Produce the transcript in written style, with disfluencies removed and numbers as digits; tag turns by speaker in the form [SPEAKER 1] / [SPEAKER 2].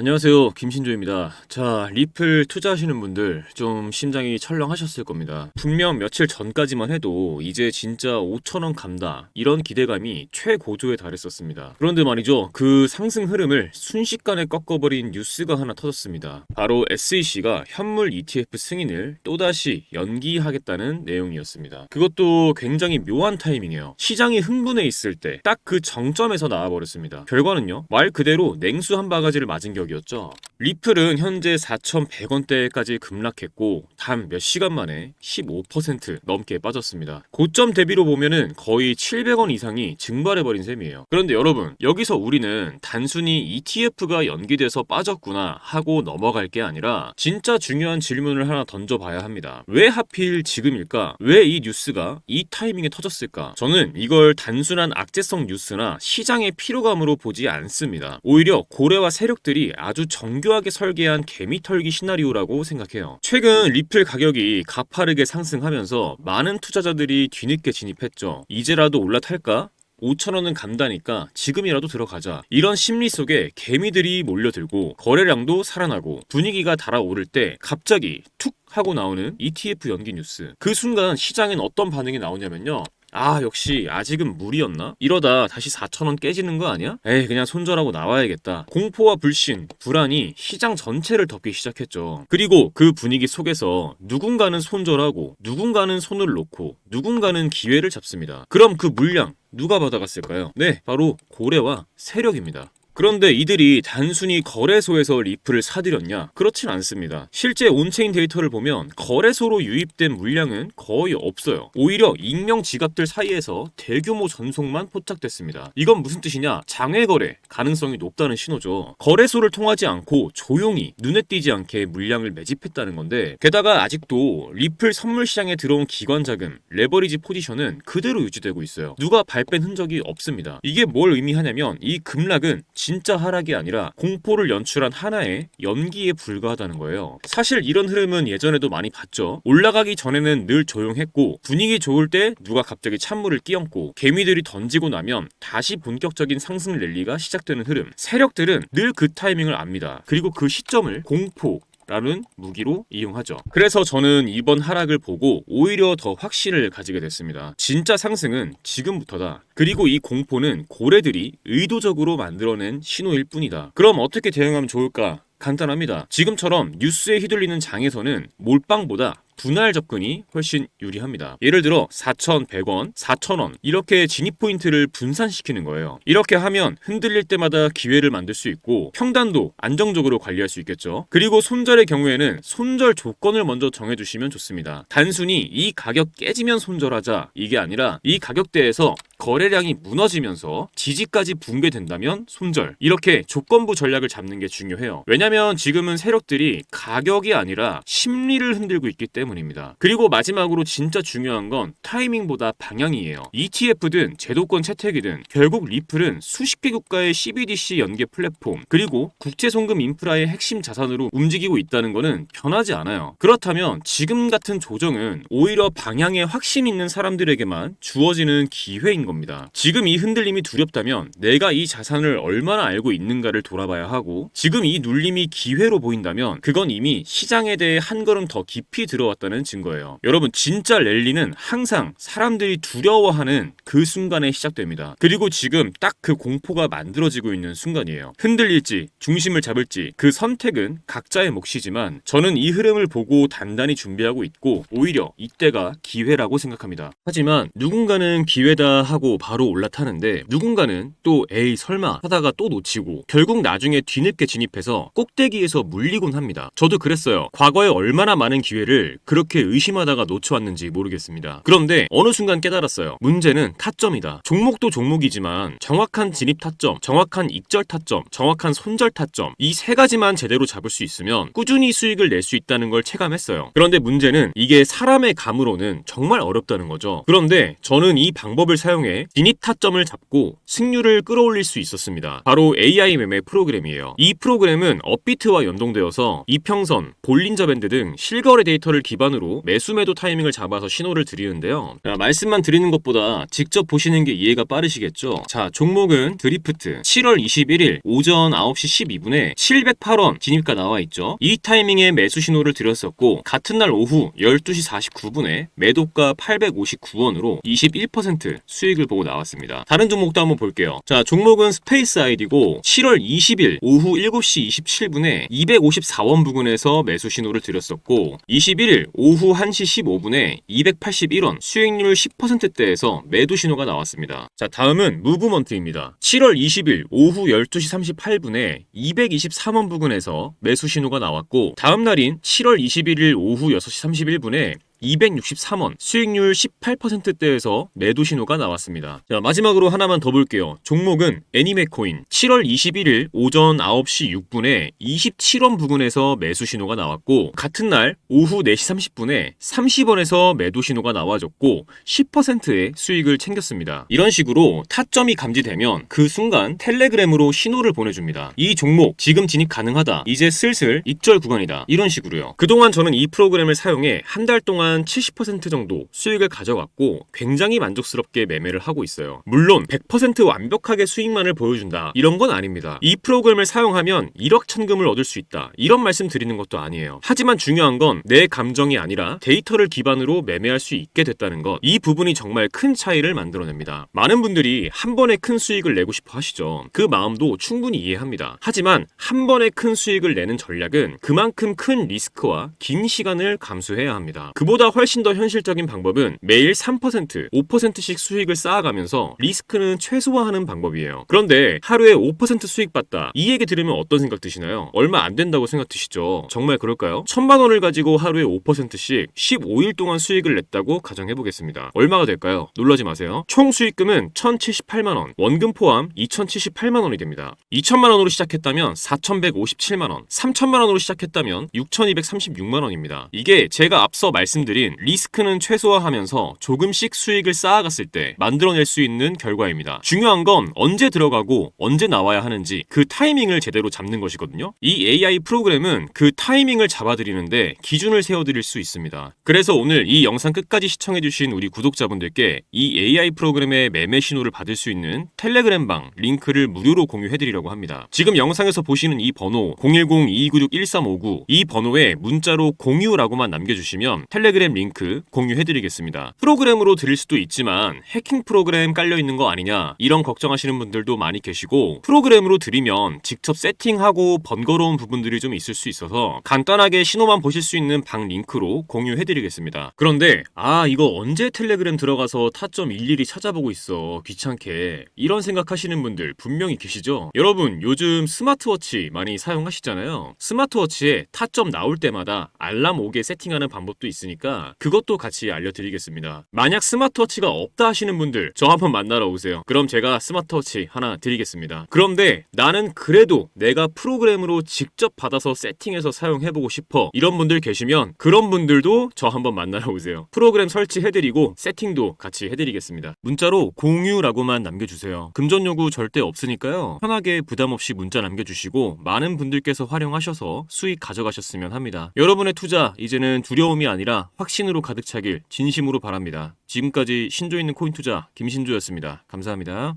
[SPEAKER 1] 안녕하세요. 김신조입니다. 자, 리플 투자하시는 분들 좀 심장이 철렁하셨을 겁니다. 분명 며칠 전까지만 해도 이제 진짜 5,000원 간다 이런 기대감이 최고조에 달했었습니다. 그런데 말이죠, 그 상승 흐름을 순식간에 꺾어버린 뉴스가 하나 터졌습니다. 바로 SEC가 현물 ETF 승인을 또다시 연기하겠다는 내용이었습니다. 그것도 굉장히 묘한 타이밍이에요. 시장이 흥분해 있을 때 딱 그 정점에서 나와버렸습니다. 결과는요, 말 그대로 냉수 한 바가지를 맞은 격이었죠. 리플은 현재 4,100원대까지 급락했고 단 몇 시간 만에 15% 넘게 빠졌습니다. 고점 대비로 보면은 거의 700원 이상이 증발해버린 셈이에요. 그런데 여러분, 여기서 우리는 단순히 ETF가 연기돼서 빠졌구나 하고 넘어갈 게 아니라 진짜 중요한 질문을 하나 던져봐야 합니다. 왜 하필 지금일까? 왜 이 뉴스가 이 타이밍에 터졌을까? 저는 이걸 단순한 악재성 뉴스나 시장의 피로감으로 보지 않습니다. 오히려 고래와 세력들이 아주 정교하게 설계한 개미털기 시나리오라고 생각해요. 최근 리플 가격이 가파르게 상승하면서 많은 투자자들이 뒤늦게 진입했죠. 이제라도 올라탈까? 5,000원은 간다니까 지금이라도 들어가자. 이런 심리 속에 개미들이 몰려들고 거래량도 살아나고 분위기가 달아오를 때 갑자기 툭 하고 나오는 ETF 연기 뉴스. 그 순간 시장엔 어떤 반응이 나오냐면요, 역시 아직은 무리였나? 이러다 다시 4,000원 깨지는 거 아니야? 에이, 그냥 손절하고 나와야겠다. 공포와 불신, 불안이 시장 전체를 덮기 시작했죠. 그리고 그 분위기 속에서 누군가는 손절하고 누군가는 손을 놓고 누군가는 기회를 잡습니다. 그럼 그 물량 누가 받아갔을까요? 네, 바로 고래와 세력입니다. 그런데 이들이 단순히 거래소에서 리플을 사들였냐? 그렇진 않습니다. 실제 온체인 데이터를 보면 거래소로 유입된 물량은 거의 없어요. 오히려 익명 지갑들 사이에서 대규모 전송만 포착됐습니다. 이건 무슨 뜻이냐? 장외 거래 가능성이 높다는 신호죠. 거래소를 통하지 않고 조용히 눈에 띄지 않게 물량을 매집했다는 건데, 게다가 아직도 리플 선물 시장에 들어온 기관 자금, 레버리지 포지션은 그대로 유지되고 있어요. 누가 발뺀 흔적이 없습니다. 이게 뭘 의미하냐면 이 급락은 진짜 하락이 아니라 공포를 연출한 하나의 연기에 불과하다는 거예요. 사실 이런 흐름은 예전에도 많이 봤죠. 올라가기 전에는 늘 조용했고 분위기 좋을 때 누가 갑자기 찬물을 끼얹고 개미들이 던지고 나면 다시 본격적인 상승 랠리가 시작되는 흐름. 세력들은 늘 그 타이밍을 압니다. 그리고 그 시점을 공포 라는 무기로 이용하죠. 그래서 저는 이번 하락을 보고 오히려 더 확신을 가지게 됐습니다. 진짜 상승은 지금부터다. 그리고 이 공포는 고래들이 의도적으로 만들어낸 신호일 뿐이다. 그럼 어떻게 대응하면 좋을까? 간단합니다. 지금처럼 뉴스에 휘둘리는 장에서는 몰빵보다 분할 접근이 훨씬 유리합니다. 예를 들어 4,100원, 4,000원 이렇게 진입 포인트를 분산시키는 거예요. 이렇게 하면 흔들릴 때마다 기회를 만들 수 있고 평단도 안정적으로 관리할 수 있겠죠. 그리고 손절의 경우에는 손절 조건을 먼저 정해주시면 좋습니다. 단순히 이 가격 깨지면 손절하자 이게 아니라 이 가격대에서 거래량이 무너지면서 지지까지 붕괴된다면 손절. 이렇게 조건부 전략을 잡는 게 중요해요. 왜냐면 지금은 세력들이 가격이 아니라 심리를 흔들고 있기 때문입니다. 그리고 마지막으로 진짜 중요한 건 타이밍보다 방향이에요. ETF든 제도권 채택이든 결국 리플은 수십 개 국가의 CBDC 연계 플랫폼 그리고 국제 송금 인프라의 핵심 자산으로 움직이고 있다는 거는 변하지 않아요. 그렇다면 지금 같은 조정은 오히려 방향에 확신 있는 사람들에게만 주어지는 기회인 겁니다. 지금 이 흔들림이 두렵다면 내가 이 자산을 얼마나 알고 있는가를 돌아봐야 하고, 지금 이 눌림이 기회로 보인다면 그건 이미 시장에 대해 한 걸음 더 깊이 들어왔다는 증거예요. 여러분, 진짜 랠리는 항상 사람들이 두려워하는 그 순간에 시작됩니다. 그리고 지금 딱 그 공포가 만들어지고 있는 순간이에요. 흔들릴지 중심을 잡을지 그 선택은 각자의 몫이지만 저는 이 흐름을 보고 단단히 준비하고 있고 오히려 이때가 기회라고 생각합니다. 하지만 누군가는 기회다 하고 바로 올라타는데 누군가는 또 에이 설마 하다가 또 놓치고 결국 나중에 뒤늦게 진입해서 꼭대기에서 물리곤 합니다. 저도 그랬어요. 과거에 얼마나 많은 기회를 그렇게 의심하다가 놓쳐왔는지 모르겠습니다. 그런데 어느 순간 깨달았어요. 문제는 타점이다. 종목도 종목이지만 정확한 진입 타점, 정확한 익절 타점, 정확한 손절 타점, 이 세 가지만 제대로 잡을 수 있으면 꾸준히 수익을 낼 수 있다는 걸 체감했어요. 그런데 문제는 이게 사람의 감으로는 정말 어렵다는 거죠. 그런데 저는 이 방법을 사용해 진입 타점을 잡고 승률을 끌어올릴 수 있었습니다. 바로 AI 매매 프로그램이에요. 이 프로그램은 업비트와 연동되어서 이평선, 볼린저 밴드 등 실거래 데이터를 기반으로 매수 매도 타이밍을 잡아서 신호를 드리는데요. 자, 말씀만 드리는 것보다 직접 보시는 게 이해가 빠르시겠죠. 자, 종목은 드리프트 7월 21일 오전 9시 12분에 708원 진입가 나와 있죠. 이 타이밍에 매수 신호를 드렸었고 같은 날 오후 12시 49분에 매도가 859원으로 21% 수익을 보고 나왔습니다. 다른 종목도 한번 볼게요. 자, 종목은 스페이스 아이디고 7월 20일 오후 7시 27분에 254원 부근에서 매수 신호를 드렸었고 21일 오후 1시 15분에 281원 수익률 10%대에서 매도 신호가 나왔습니다. 자, 다음은 무브먼트입니다. 7월 20일 오후 12시 38분에 223원 부근에서 매수 신호가 나왔고 다음 날인 7월 21일 오후 6시 31분에 263원 수익률 18%대에서 매도 신호가 나왔습니다. 자, 마지막으로 하나만 더 볼게요. 종목은 애니메코인 7월 21일 오전 9시 6분에 27원 부근에서 매수 신호가 나왔고 같은 날 오후 4시 30분에 30원에서 매도 신호가 나와줬고 10%의 수익을 챙겼습니다. 이런 식으로 타점이 감지되면 그 순간 텔레그램으로 신호를 보내줍니다. 이 종목 지금 진입 가능하다. 이제 슬슬 익절 구간이다. 이런 식으로요. 그동안 저는 이 프로그램을 사용해 한 달 동안 70% 정도 수익을 가져갔고 굉장히 만족스럽게 매매를 하고 있어요. 물론 100% 완벽하게 수익만을 보여준다 이런 건 아닙니다. 이 프로그램을 사용하면 1억 천금을 얻을 수 있다 이런 말씀 드리는 것도 아니에요. 하지만 중요한 건 내 감정이 아니라 데이터를 기반으로 매매할 수 있게 됐다는 것, 이 부분이 정말 큰 차이를 만들어냅니다. 많은 분들이 한 번에 큰 수익을 내고 싶어 하시죠. 그 마음도 충분히 이해합니다. 하지만 한 번에 큰 수익을 내는 전략은 그만큼 큰 리스크와 긴 시간을 감수해야 합니다. 그보다 훨씬 더 현실적인 방법은 매일 3%, 5%씩 수익을 쌓아가면서 리스크는 최소화하는 방법이에요. 그런데 하루에 5% 수익 봤다, 이 얘기 들으면 어떤 생각 드시나요? 얼마 안 된다고 생각 드시죠? 정말 그럴까요? 1000만 원을 가지고 하루에 5%씩 15일 동안 수익을 냈다고 가정해보겠습니다. 얼마가 될까요? 놀라지 마세요. 총 수익금은 1078만 원, 원금 포함 2078만 원이 됩니다. 2000만 원으로 시작했다면 4157만 원, 3000만 원으로 시작했다면 6236만 원입니다. 이게 제가 앞서 말씀드린 리스크는 최소화하면서 조금씩 수익을 쌓아갔을 때 만들어낼 수 있는 결과입니다. 중요한 건 언제 들어가고 언제 나와야 하는지 그 타이밍을 제대로 잡는 것이거든요. 이 AI 프로그램은 그 타이밍을 잡아드리는데 기준을 세워드릴 수 있습니다. 그래서 오늘 이 영상 끝까지 시청해주신 우리 구독자분들께 이 AI 프로그램의 매매 신호를 받을 수 있는 텔레그램방 링크를 무료로 공유해드리려고 합니다. 지금 영상에서 보시는 이 번호 010-2296-1359 이 번호에 문자로 공유라고만 남겨주시면 텔레그램 링크 공유해드리겠습니다. 프로그램으로 드릴 수도 있지만 해킹 프로그램 깔려있는 거 아니냐 이런 걱정하시는 분들도 많이 계시고 프로그램으로 드리면 직접 세팅하고 번거로운 부분들이 좀 있을 수 있어서 간단하게 신호만 보실 수 있는 방 링크로 공유해드리겠습니다. 그런데 이거 언제 텔레그램 들어가서 타점 일일이 찾아보고 있어 귀찮게 이런 생각하시는 분들 분명히 계시죠? 여러분 요즘 스마트워치 많이 사용하시잖아요. 스마트워치에 타점 나올 때마다 알람 오게 세팅하는 방법도 있으니까 그것도 같이 알려드리겠습니다. 만약 스마트워치가 없다 하시는 분들 저 한번 만나러 오세요. 그럼 제가 스마트워치 하나 드리겠습니다. 그런데 나는 그래도 내가 프로그램으로 직접 받아서 세팅해서 사용해보고 싶어 이런 분들 계시면 그런 분들도 저 한번 만나러 오세요. 프로그램 설치해드리고 세팅도 같이 해드리겠습니다. 문자로 공유라고만 남겨주세요. 금전 요구 절대 없으니까요. 편하게 부담없이 문자 남겨주시고 많은 분들께서 활용하셔서 수익 가져가셨으면 합니다. 여러분의 투자 이제는 두려움이 아니라 확신으로 가득 차길 진심으로 바랍니다. 지금까지 신조 있는 코인 투자 김신조였습니다. 감사합니다.